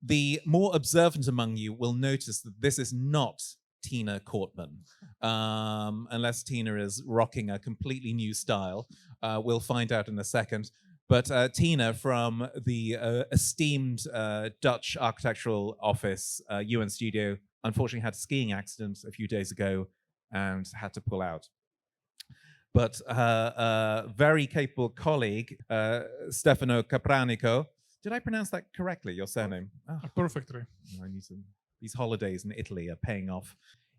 The more observant among you will notice that this is not Tina Kortman, unless Tina is rocking a completely new style. We'll find out in a second. But Tina from the esteemed Dutch architectural office, UNStudio, unfortunately had a skiing accident a few days ago and had to pull out. But her very capable colleague, Stefano Capranico, did I pronounce that correctly, your surname? Oh, perfectly. I need some. These holidays in Italy are paying off.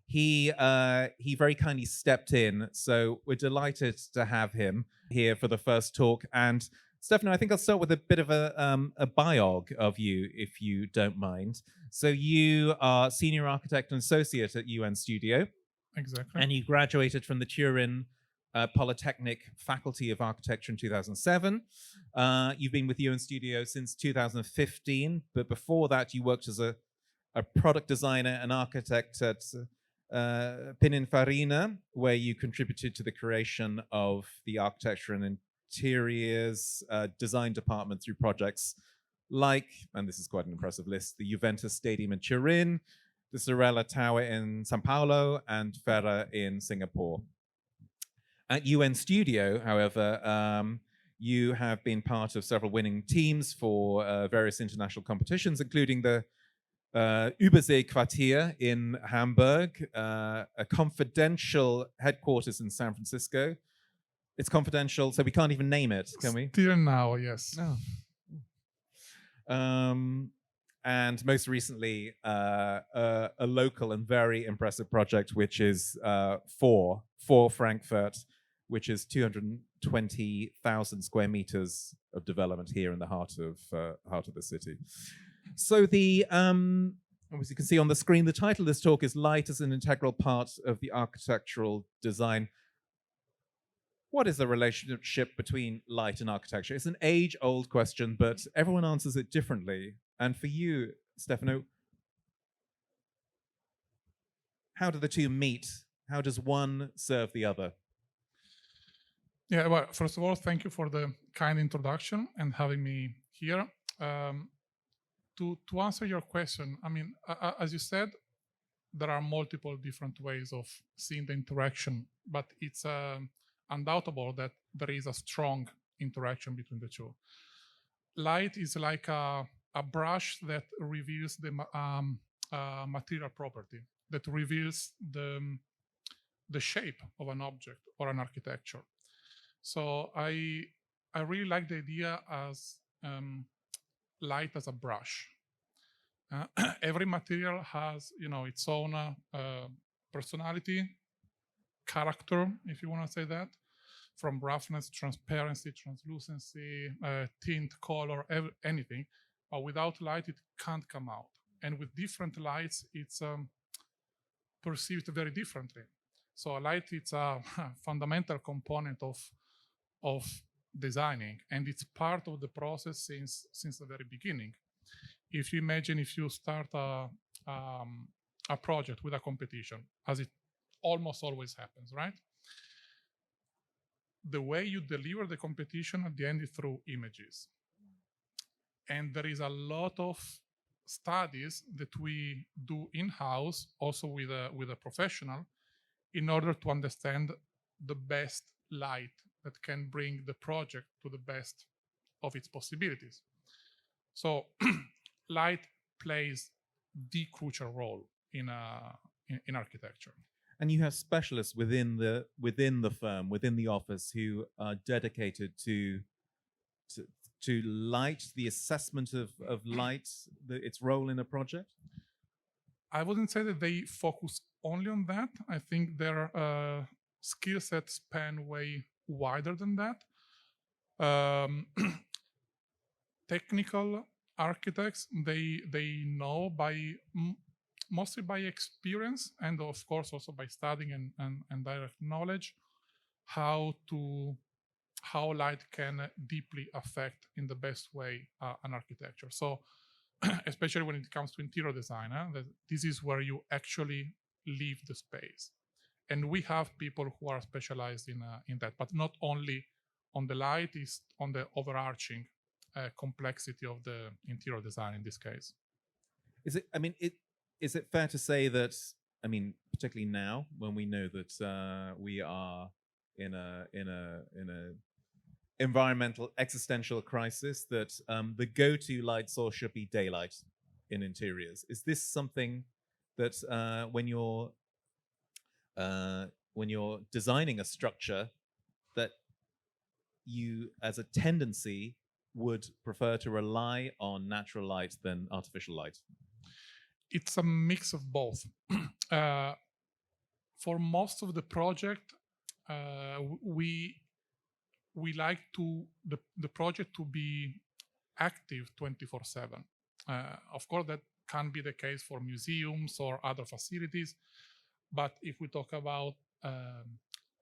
He very kindly stepped in, so we're delighted to have him here for the first talk. And Stefano, I think I'll start with a bit of a biog of you, if you don't mind. So you are senior architect and associate at UNStudio. Exactly. And you graduated from the Turin Polytechnic Faculty of Architecture in 2007. You've been with UNStudio since 2015, but before that you worked as a product designer and architect at Pininfarina, where you contributed to the creation of the architecture and interiors design department through projects like, and this is quite an impressive list, the Juventus Stadium in Turin, the Sorella Tower in Sao Paulo, and Ferra in Singapore. At UNStudio, however, you have been part of several winning teams for various international competitions, including the Übersee-Quartier in Hamburg, a confidential headquarters in San Francisco. It's confidential, so we can't even name it, can we? Still now, yes. Oh. And most recently, a local and very impressive project, which is for Frankfurt, which is 220,000 square meters of development here in the heart of the city. So the, as you can see on the screen, the title of this talk is Light as an Integral Part of the Architectural Design. What is the relationship between light and architecture? It's an age-old question, but everyone answers it differently. And for you, Stefano, how do the two meet? How does one serve the other? Yeah, well, first of all, thank you for the kind introduction and having me here. To answer your question, I mean, as you said, there are multiple different ways of seeing the interaction, but it's undoubtable that there is a strong interaction between the two. Light is like a brush that reveals the material property, that reveals the shape of an object or an architecture. So I really like the idea as light as a brush. Every material has, its own personality, character, if you want to say that, from roughness, transparency, translucency, tint, color, anything. But without light, it can't come out. And with different lights, it's perceived very differently. So light, it's a fundamental component of designing, and it's part of the process since the very beginning. If you imagine, if you start a project with a competition, as it almost always happens, right? The way you deliver the competition at the end is through images. And there is a lot of studies that we do in-house, also with a professional, in order to understand the best light that can bring the project to the best of its possibilities. So light plays the crucial role in architecture. And you have specialists within the firm, within the office, who are dedicated to light, the assessment of light, its role in a project? I wouldn't say that they focus only on that. I think their skill sets span way wider than that. Technical architects, they know mostly by experience, and of course also by studying and direct knowledge, how light can deeply affect in the best way an architecture. So especially when it comes to interior design, this is where you actually leave the space. And we have people who are specialized in that, but not only on the light, is on the overarching complexity of the interior design in this case. Is it? I mean, is it fair to say that? I mean, particularly now when we know that we are in a environmental existential crisis, that the go-to light source should be daylight in interiors. Is this something that when you're designing a structure that you, as a tendency, would prefer to rely on natural light than artificial light? It's a mix of both. For most of the project, we like the project to be active 24/7. Of course, that can be the case for museums or other facilities, but if we talk about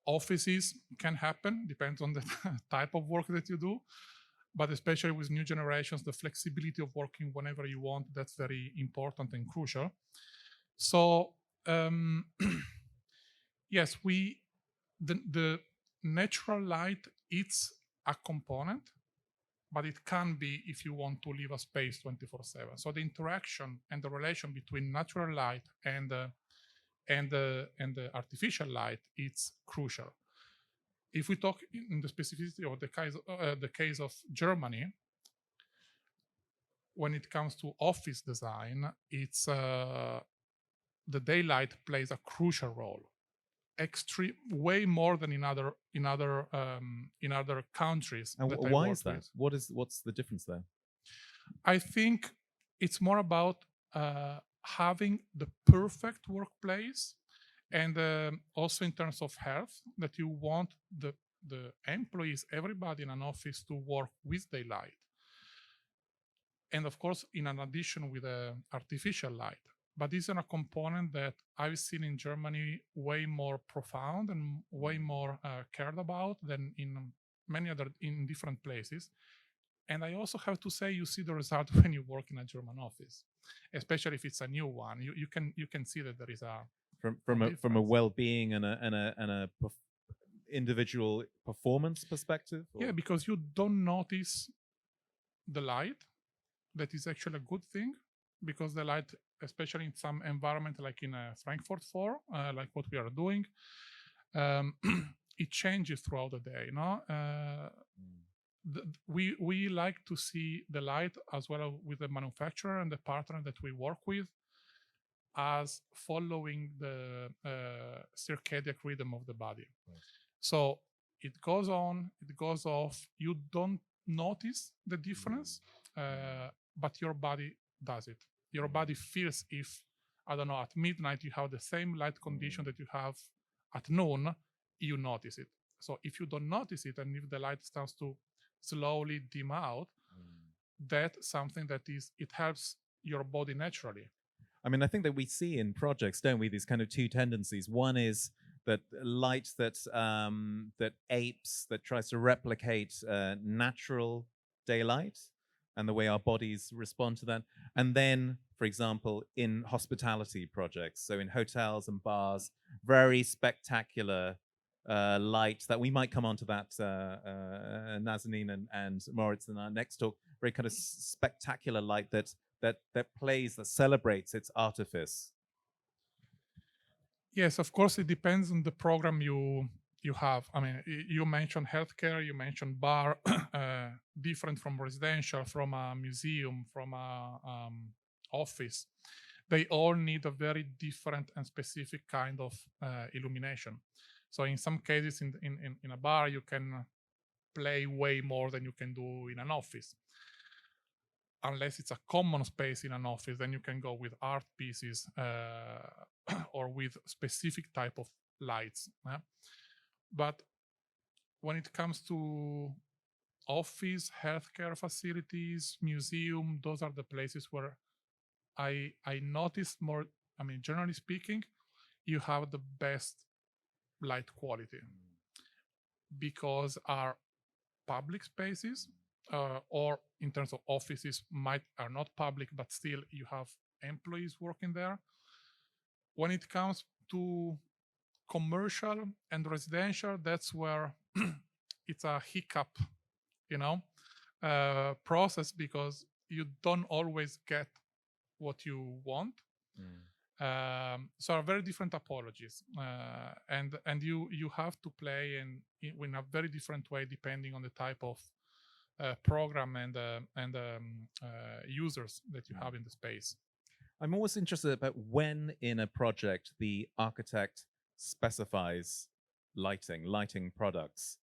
offices, can happen, depends on the type of work that you do. But especially with new generations, the flexibility of working whenever you want, that's very important and crucial. So yes, the natural light, it's a component, but it can be if you want to leave a space 24/7. So the interaction and the relation between natural light and the artificial light, it's crucial. If we talk in the specificity of the case of Germany, when it comes to office design, it's the daylight plays a crucial role, way more than in other countries. And why is that? What's the difference there? I think it's more about having the perfect workplace, and also in terms of health, that you want the employees, everybody in an office, to work with daylight, and of course in an addition with artificial light. But this is a component that I've seen in Germany way more profound and way more cared about than in many other in different places. And I also have to say, you see the result when you work in a German office, especially if it's a new one. You can see that there is a from a well-being and a individual performance perspective. Or? Yeah, because you don't notice the light. That is actually a good thing, because the light, especially in some environment like in Frankfurt 4, like what we are doing, it changes throughout the day. We like to see the light as well with the manufacturer and the partner that we work with as following the circadian rhythm of the body. Right. So it goes on, it goes off. You don't notice the difference, but your body does it. Your body feels if, I don't know, at midnight you have the same light condition that you have at noon, you notice it. So if you don't notice it, and if the light starts to slowly dim out, that's something that it helps your body naturally. I mean, I think that we see in projects, don't we, these kind of two tendencies. One is that light that tries to replicate natural daylight and the way our bodies respond to that. And then, for example, in hospitality projects, so in hotels and bars, very spectacular light that we might come on to that, Nazanin and Moritz in our next talk, very kind of spectacular light that plays, that celebrates its artifice. Yes, of course, it depends on the program you have. I mean, you mentioned healthcare, you mentioned bar, different from residential, from a museum, from a office. They all need a very different and specific kind of illumination. So in some cases, in a bar, you can play way more than you can do in an office. Unless it's a common space in an office, then you can go with art pieces or with specific type of lights. But when it comes to office, healthcare facilities, museum, those are the places where I noticed more. I mean, generally speaking, you have the best light quality because our public spaces, or in terms of offices, are not public, but still you have employees working there. When it comes to commercial and residential, that's where it's a hiccup, process, because you don't always get what you want. Mm. So are very different topologies, and you have to play in a very different way depending on the type of program and users that you have in the space. I'm always interested about when in a project the architect specifies lighting products.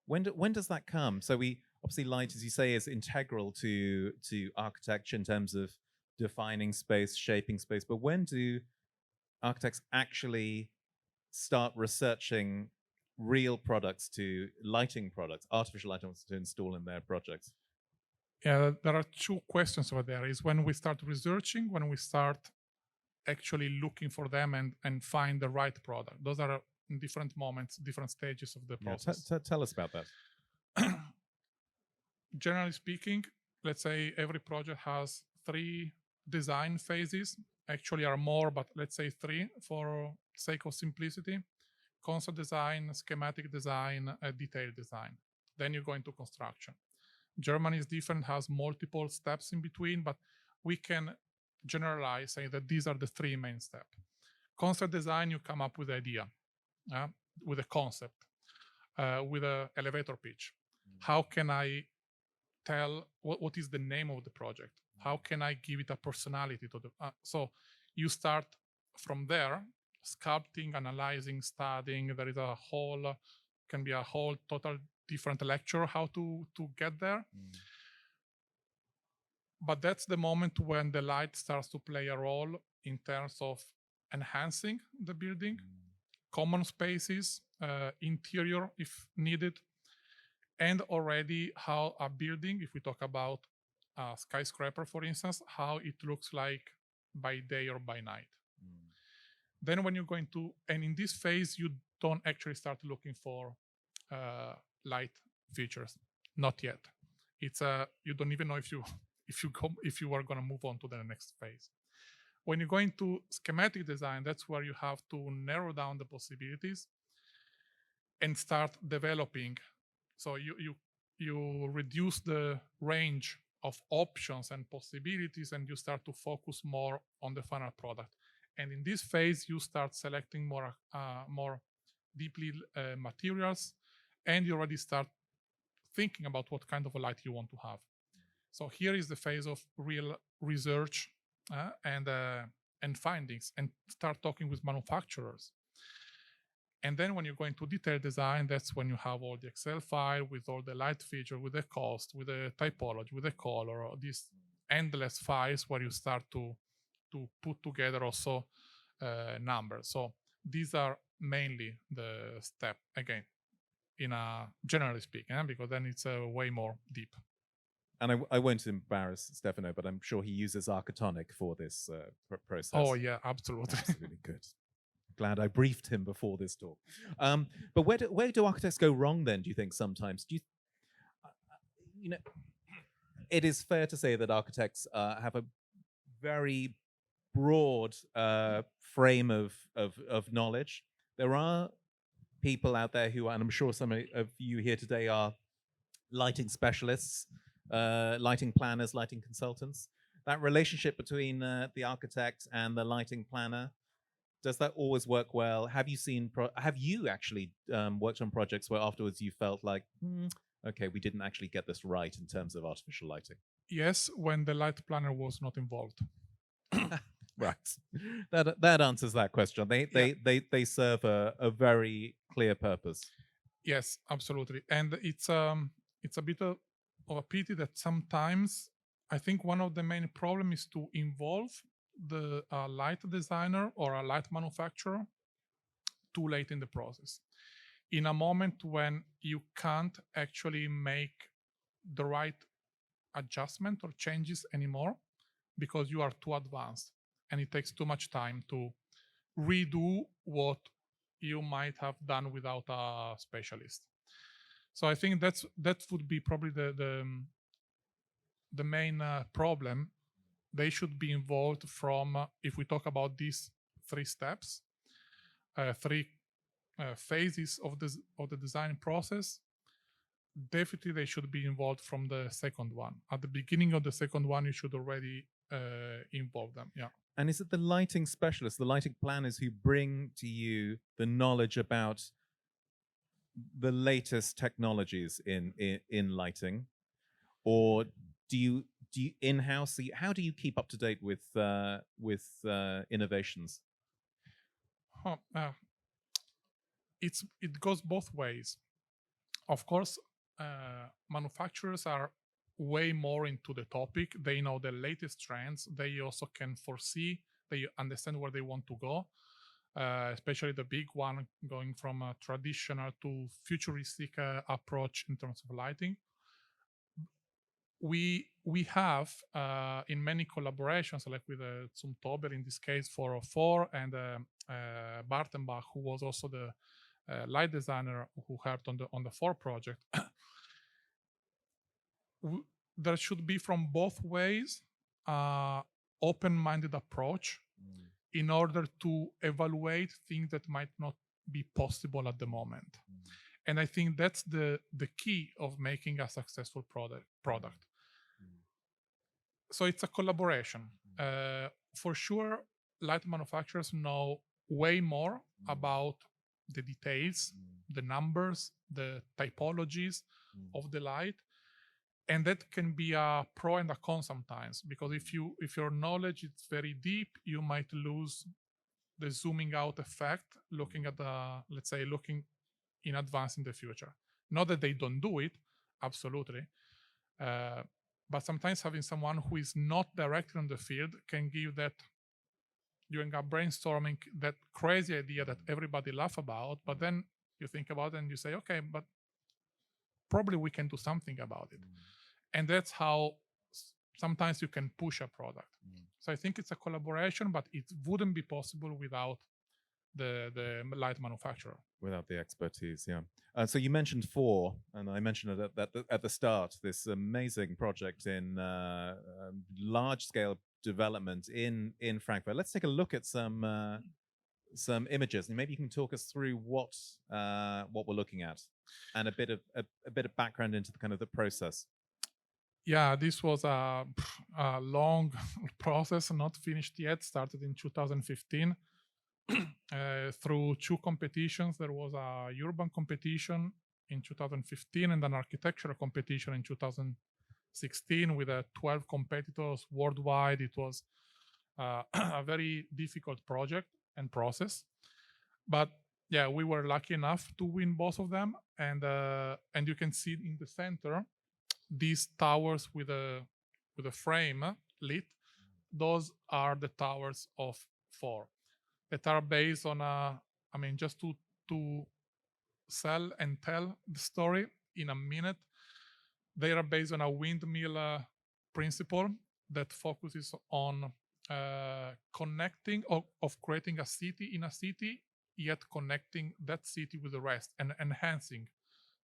When does that come? So we obviously light, as you say, is integral to architecture in terms of defining space, shaping space. But when do architects actually start researching real products to lighting products, artificial lighting to install in their projects? Yeah, there are two questions over there. Is when we start researching, when we start actually looking for them and find the right product. Those are in different moments, different stages of the process. Tell us about that. Generally speaking, let's say every project has 3 design phases. Actually are more, but let's say 3 for sake of simplicity. Concept design, schematic design, detailed design. Then you go into construction. Germany is different, has multiple steps in between, but we can generalize, say that these are the 3 main steps. Concept design, you come up with the idea, with a concept, with an elevator pitch. How can I tell what is the name of the project? How can I give it a personality to the? So you start from there, sculpting, analyzing, studying. There is a whole, can be a whole total different lecture how to get there. But that's the moment when the light starts to play a role in terms of enhancing the building, common spaces, interior if needed, and already how a building, if we talk about a skyscraper, for instance, how it looks like by day or by night. Then when you go into, and in this phase, you don't actually start looking for light features, not yet. It's you don't even know if you are going to move on to the next phase. When you go into schematic design, that's where you have to narrow down the possibilities and start developing. So you reduce the range of options and possibilities, and you start to focus more on the final product. And in this phase, you start selecting more deeply materials, and you already start thinking about what kind of a light you want to have. So here is the phase of real research and findings, and start talking with manufacturers. And then when you go into detailed design, that's when you have all the Excel file with all the light feature, with the cost, with the typology, with the color, these endless files where you start to put together also numbers. So these are mainly the step, again, in a generally speaking, because then it's way more deep. And I won't embarrass Stefano, but I'm sure he uses Architonic for this process. Oh yeah, absolutely. Absolutely good. Glad I briefed him before this talk. But where do architects go wrong then, do you think, sometimes? Do you it is fair to say that architects have a very broad frame of knowledge. There are people out there who, and I'm sure some of you here today are lighting specialists, lighting planners, lighting consultants. That relationship between the architect and the lighting planner, does that always work well? Have you actually worked on projects where afterwards you felt like, okay, we didn't actually get this right in terms of artificial lighting? Yes, when the light planner was not involved. Right. That answers that question. They serve a very clear purpose. Yes, absolutely. And it's a bit of a pity that sometimes I think one of the main problems is to involve the light designer or a light manufacturer too late in the process, in a moment when you can't actually make the right adjustment or changes anymore because you are too advanced and it takes too much time to redo what you might have done without a specialist. So I think that would be probably the main problem. They should be involved from, if we talk about these 3 steps, 3 phases of the design process. Definitely, they should be involved from the second one. At the beginning of the second one, you should already involve them. Yeah. And is it the lighting specialists, the lighting planners who bring to you the knowledge about the latest technologies in lighting, or do you in-house? How do you keep up to date with innovations? It goes both ways. Of course, manufacturers are way more into the topic. They know the latest trends. They also can foresee. They understand where they want to go. Especially the big one, going from a traditional to futuristic approach in terms of lighting. We have in many collaborations, like with Zumtobel in this case 404, and Bartenbach, who was also the light designer who helped on the 4 project. There should be from both ways open-minded approach in order to evaluate things that might not be possible at the moment. And I think that's the key of making a successful product. So it's a collaboration. For sure, light manufacturers know way more about the details, the numbers, the typologies of the light. And that can be a pro and a con sometimes, because if your knowledge is very deep, you might lose the zooming out effect, looking at looking in advance in the future. Not that they don't do it, absolutely. But sometimes having someone who is not directly on the field can give that, during a brainstorming, that crazy idea that everybody laugh about, but then you think about it and you say, okay, but probably we can do something about it. And that's how sometimes you can push a product. So I think it's a collaboration, but it wouldn't be possible without the light manufacturer. Without the expertise, yeah. So you mentioned 4, and I mentioned it at the start, this amazing project in large-scale development in Frankfurt. Let's take a look at some images, and maybe you can talk us through what we're looking at, and a bit of background into the kind of the process. Yeah, this was a long process, not finished yet. Started in 2015 through 2 competitions. There was a urban competition in 2015 and an architectural competition in 2016 with 12 competitors worldwide. It was a very difficult project and process, but yeah, we were lucky enough to win both of them. And you can see in the center these towers with a frame lit. Those are the towers of 4 that are based on just to sell and tell the story in a minute. They are based on a windmill principle that focuses on connecting of creating a city in a city, yet connecting that city with the rest and enhancing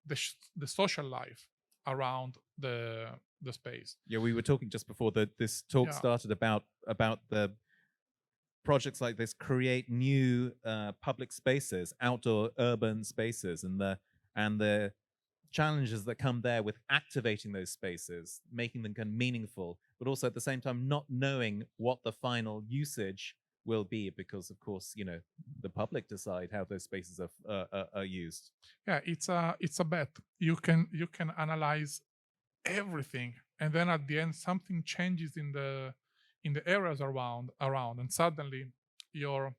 the social life around the space. Yeah, we were talking just before this talk started about the projects like this create new public spaces, outdoor urban spaces, and the challenges that come there with activating those spaces, making them kind of meaningful, but also at the same time not knowing what the final usage will be, because of course the public decide how those spaces are used. Yeah, it's a bet. You can analyze everything, and then at the end something changes in the areas around, and suddenly your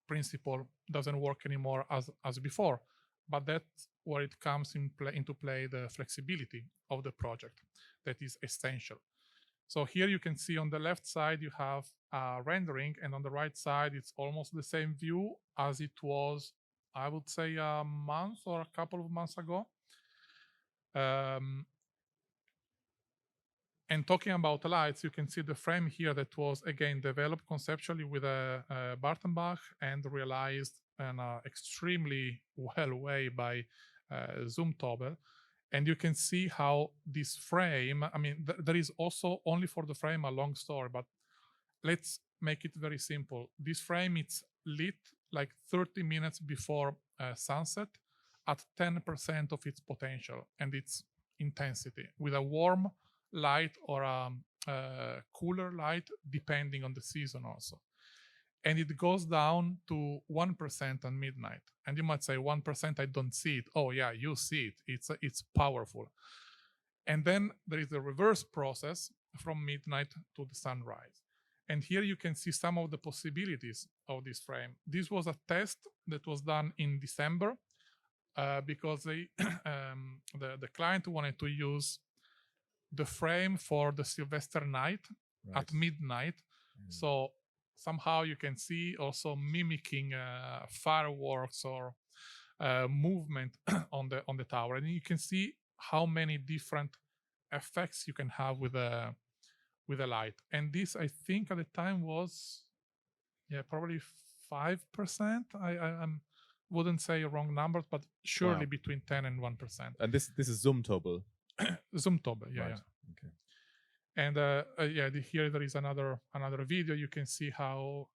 principle doesn't work anymore as before. But that's where it comes into play the flexibility of the project that is essential. So here you can see on the left side you have a rendering, and on the right side it's almost the same view as it was, I would say, a month or a couple of months ago. And talking about lights, you can see the frame here that was again developed conceptually with Bartenbach and realized in an extremely well way by Zumtobel. And you can see how this frame, there is also only for the frame a long story, but let's make it very simple. This frame, it's lit like 30 minutes before sunset at 10% of its potential and its intensity with a warm light or cooler light depending on the season also. And it goes down to 1% on midnight. And you might say 1%, I don't see it. Oh yeah, you see it. It's powerful. And then there is the reverse process from midnight to the sunrise. And here you can see some of the possibilities of this frame. This was a test that was done in December because the client wanted to use the frame for the Sylvester night at midnight. So somehow you can see also mimicking fireworks or movement on the tower, and you can see how many different effects you can have with a light. And this, I think, at the time was probably 5%. I wouldn't say wrong numbers, but surely between 10 and 1%. And this is Zoomtobel. Zoomtobel, yeah, right. yeah. Okay. And here there is another video. You can see how,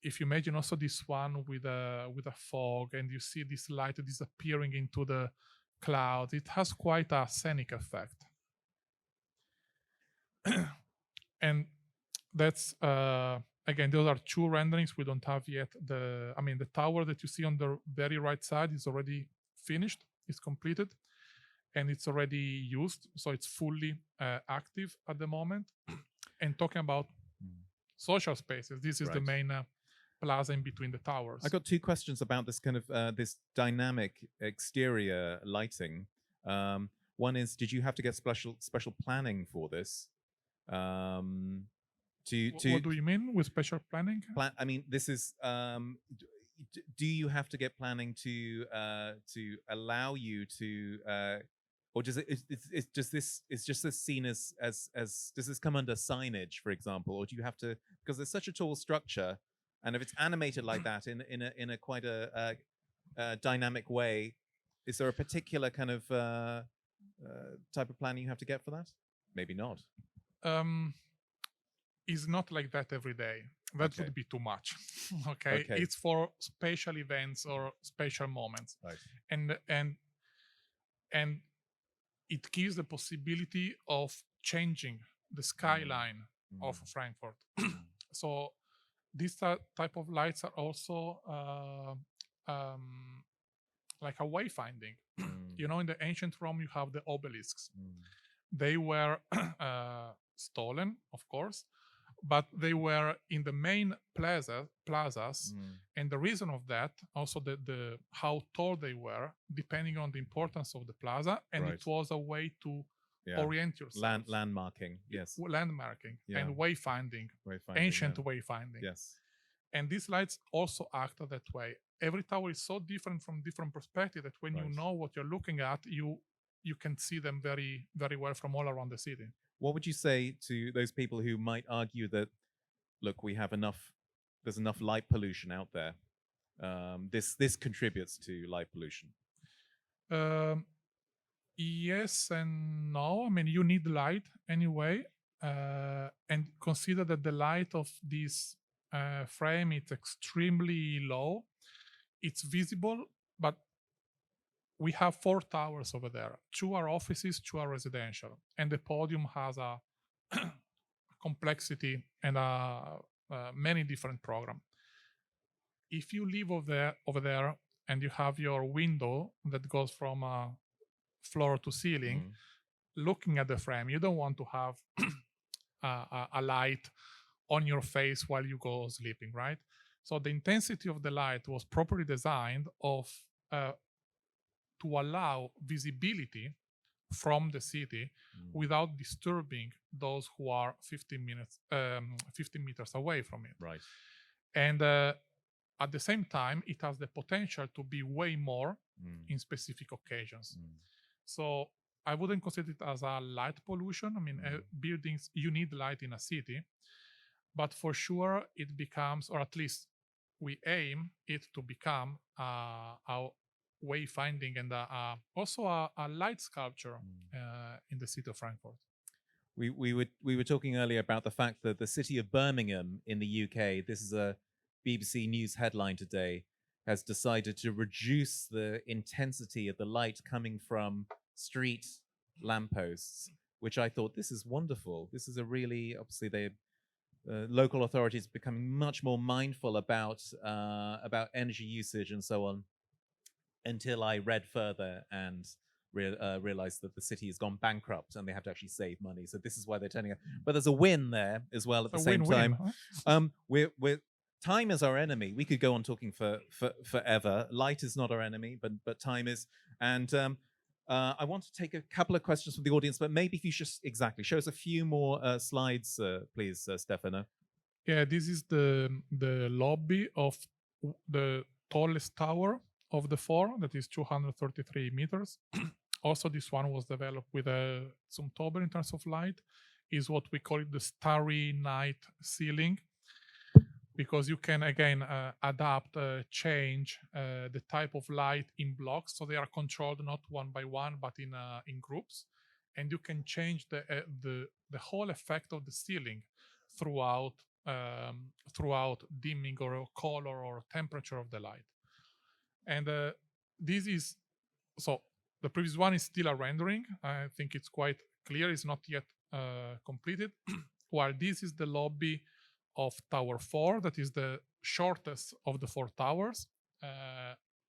if you imagine also this one with a fog, and you see this light disappearing into the clouds, it has quite a scenic effect. And that's again, those are two renderings. We don't have yet the tower that you see on the very right side is already finished, it's completed, and it's already used, so it's fully active at the moment. And talking about social spaces, this is the main plaza in between the towers. I got two questions about this kind of this dynamic exterior lighting. One is, did you have to get special planning for this? What do you mean with special planning? I mean, this is. Do you have to get planning to allow you to, or does is just this seen as does this come under signage, for example, or do you have to, because there's such a tall structure, and if it's animated like that in a quite a dynamic way, is there a particular kind of type of planning you have to get for that? Maybe not. Is not like that every day. That would be too much. Okay? It's for special events or special moments. Right. And it gives the possibility of changing the skyline of Frankfurt. So these type of lights are also like a wayfinding. You know, in the ancient Rome, you have the obelisks. They were stolen, of course, but they were in the main plazas, and the reason of that, also the how tall they were, depending on the importance of the plaza, and it was a way to orient yourself. Landmarking, yes. Landmarking and wayfinding, ancient wayfinding. Yes. And these lights also act that way. Every tower is so different from different perspectives that when you know what you're looking at, you can see them very, very well from all around the city. What would you say to those people who might argue that, look, there's enough light pollution out there? This contributes to light pollution. Yes and no. I mean, you need light anyway, and consider that the light of this frame is extremely low. It's visible, but we have 4 towers over there. 2 are offices, 2 are residential, and the podium has a complexity and many different programs. If you live over there and you have your window that goes from floor to ceiling, looking at the frame, you don't want to have a light on your face while you go sleeping, right? So the intensity of the light was properly designed to allow visibility from the city without disturbing those who are 15 meters away from it. Right. And at the same time, it has the potential to be way more in specific occasions. So I wouldn't consider it as a light pollution. I mean, buildings, you need light in a city, but for sure it becomes, or at least we aim it to become our wayfinding and also a light sculpture in the city of Frankfurt. We were talking earlier about the fact that the city of Birmingham in the UK, this is a BBC News headline today, has decided to reduce the intensity of the light coming from street lampposts which I thought, this is wonderful. This is a really, obviously, local authorities becoming much more mindful about energy usage and so on, until I read further and realized that the city has gone bankrupt and they have to actually save money. So this is why they're turning it. But there's a win there as well at the same time. Huh? We're time is our enemy. We could go on talking for forever. Light is not our enemy, but time is. And I want to take a couple of questions from the audience, but maybe if you just show us a few more slides, please, Stefano. Yeah, this is the lobby of the tallest tower of the four, that is 233 meters. Also, this one was developed with some Zumtobel in terms of light, is what we call it the starry night ceiling, because you can again adapt, change the type of light in blocks, so they are controlled not one by one but in groups, and you can change the whole effect of the ceiling throughout dimming or color or temperature of the light. And this is, so the previous one is still a rendering. I think it's quite clear, it's not yet completed. While this is the lobby of Tower 4, that is the shortest of the four towers,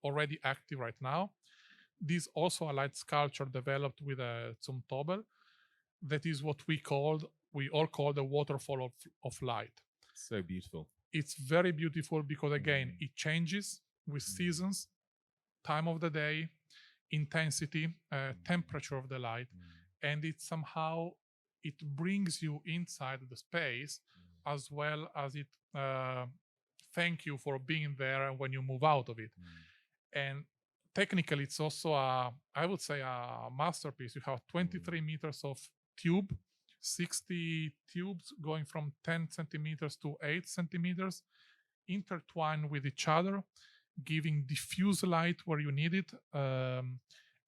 already active right now. This also a light sculpture developed with a Zumtobel. That is what we all call the waterfall of light. So beautiful. It's very beautiful because again, it changes with seasons, time of the day, intensity, temperature of the light, and it brings you inside the space, as well as it thank you for being there when you move out of it. And technically, it's also I would say a masterpiece. You have 23 meters of tube, 60 tubes going from 10 centimeters to 8 centimeters, intertwined with each other, giving diffuse light where you need it,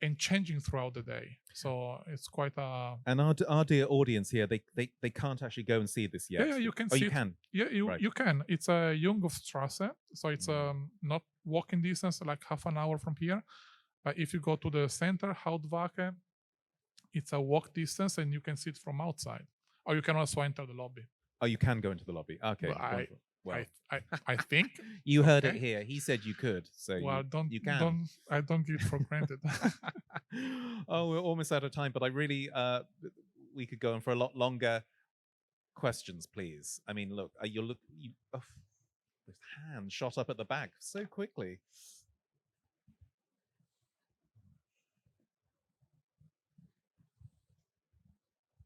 and changing throughout the day. So it's quite a... And our dear audience here, they can't actually go and see this yet. Yeah, you can see it. You can? Yeah, you can. It's a Jungstrasse, so it's not walking distance, like half an hour from here. But if you go to the center, Hautwache, it's a walk distance, and you can see it from outside. Or you can also enter the lobby. Oh, you can go into the lobby. Okay. Well, I think you heard it here. He said you could, so well, you can. I don't give it for granted. Oh, we're almost out of time, but I really we could go on for a lot longer. Questions, please. I mean, look, this hand shot up at the back so quickly.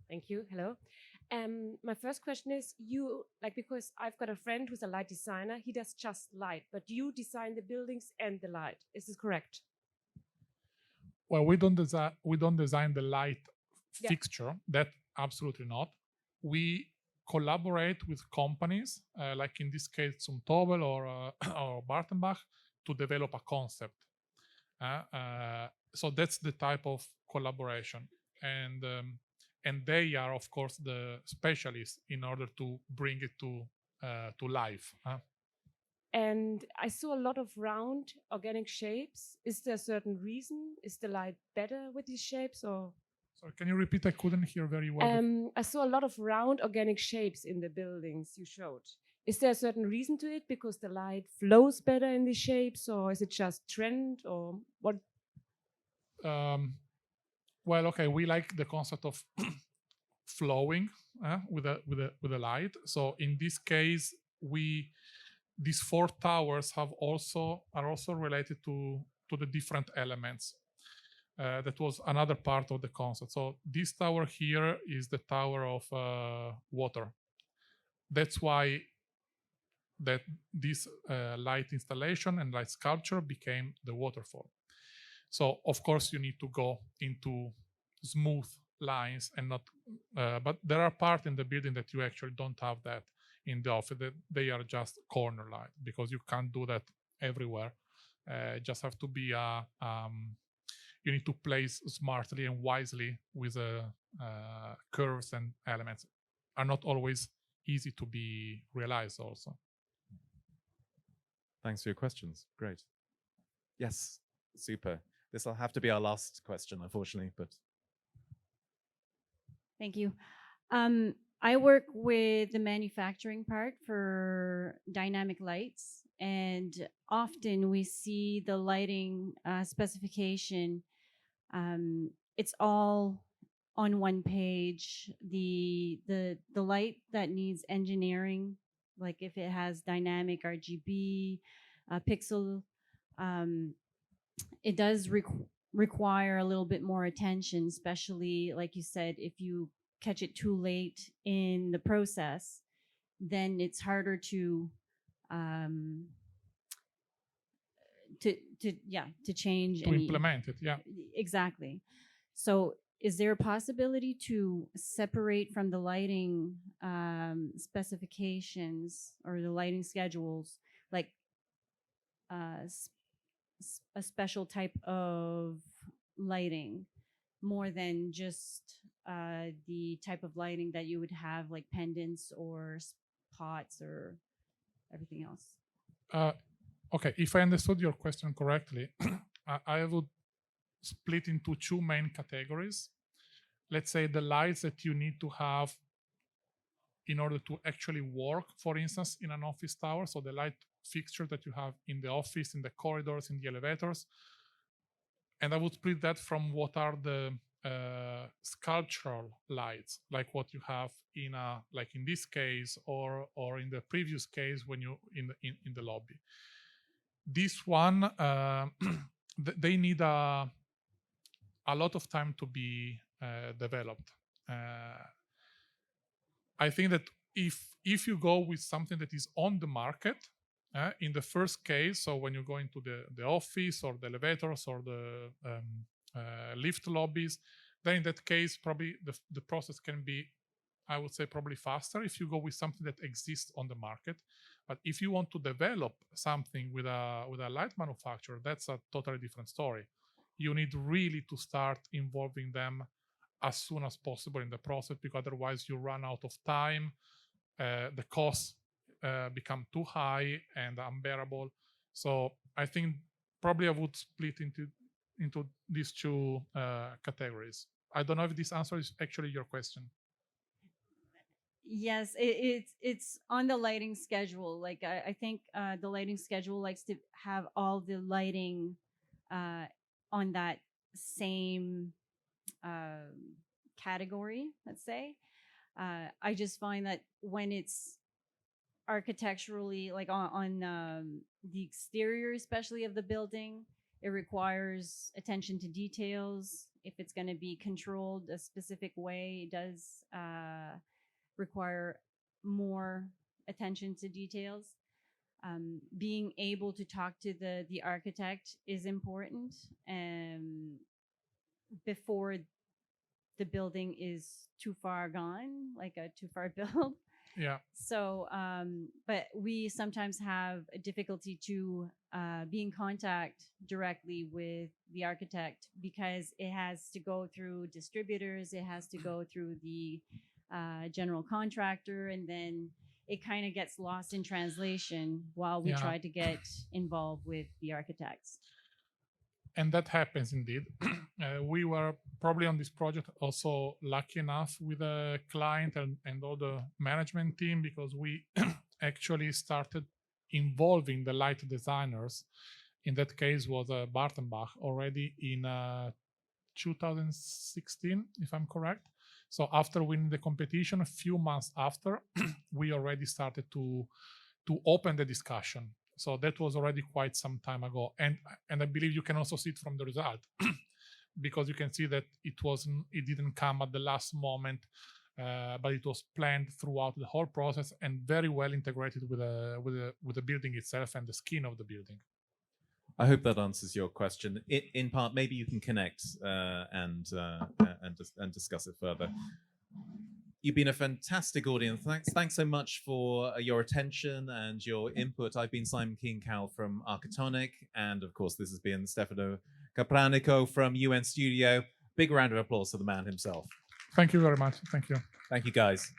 Thank you. Hello. My first question is, because I've got a friend who's a light designer, he does just light, but you design the buildings and the light. Is this correct? Well, we don't design the light fixture. That absolutely not. We collaborate with companies, like in this case, Zumtobel or Bartenbach, to develop a concept. So that's the type of collaboration. And they are, of course, the specialists in order to bring it to life. And I saw a lot of round organic shapes. Is there a certain reason? Is the light better with these shapes, or? Sorry, can you repeat? I couldn't hear very well. I saw a lot of round organic shapes in the buildings you showed. Is there a certain reason to it, because the light flows better in these shapes, or is it just trend, or what? Well, okay, we like the concept of flowing with the light. So in this case, these four towers are also related to the different elements. That was another part of the concept. So this tower here is the tower of water. That's why this light installation and light sculpture became the waterfall. So of course you need to go into smooth lines and not, but there are parts in the building that you actually don't have that in the office. That they are just corner light, because you can't do that everywhere. Just have to be you need to place smartly and wisely with curves, and elements are not always easy to be realized also. Thanks for your questions. Great. Yes, super. This will have to be our last question, unfortunately, but. Thank you. I work with the manufacturing part for dynamic lights, and often we see the lighting specification. It's all on one page. The light that needs engineering, like if it has dynamic RGB, pixel, it does require a little bit more attention, especially like you said, if you catch it too late in the process, then it's harder to um, to change To implement it, yeah. Exactly. So is there a possibility to separate from the lighting specifications or the lighting schedules, like a special type of lighting, more than just the type of lighting that you would have, like pendants or pots or everything else? Okay, if I understood your question correctly, I would split into two main categories. Let's say the lights that you need to have in order to actually work, for instance, in an office tower. So the light fixture that you have in the office, in the corridors, in the elevators. And I would split that from what are the sculptural lights, like what you have in a, like in this case, or in the previous case when you in the lobby. This one, they need a lot of time to be developed. I think that if you go with something that is on the market, in the first case, so when you go into the office or the elevators or the lift lobbies, then in that case, probably the process can be, I would say, probably faster if you go with something that exists on the market. But if you want to develop something with a light manufacturer, that's a totally different story. You need really to start involving them as soon as possible in the process, because otherwise you run out of time. The costs become too high and unbearable. So I think probably I would split into these two categories. I don't know if this answers actually your question. Yes, it's on the lighting schedule. Like I think the lighting schedule likes to have all the lighting on that same category, let's say. I just find that when it's architecturally, like on the exterior, especially of the building, it requires attention to details. If it's going to be controlled a specific way, it does require more attention to details. Being able to talk to the architect is important before the building is too far gone, like a too far build. Yeah. So, but we sometimes have a difficulty to be in contact directly with the architect, because it has to go through distributors, it has to go through the general contractor, and then it kind of gets lost in translation while we try to get involved with the architects. And that happens indeed. We were probably on this project also lucky enough with a client and all the management team, because we actually started involving the light designers. In that case was Bartenbach already in 2016, if I'm correct. So after winning the competition, a few months after, we already started to open the discussion. So that was already quite some time ago, and I believe you can also see it from the result, because you can see that it didn't come at the last moment, but it was planned throughout the whole process and very well integrated with the building itself and the skin of the building. I hope that answers your question. In part, maybe you can connect and discuss it further. You've been a fantastic audience. Thanks so much for your attention and your input. I've been Simon Keane-Cowell from Architonic, and of course, this has been Stefano Capranico from UNStudio. Big round of applause for the man himself. Thank you very much. Thank you. Thank you, guys.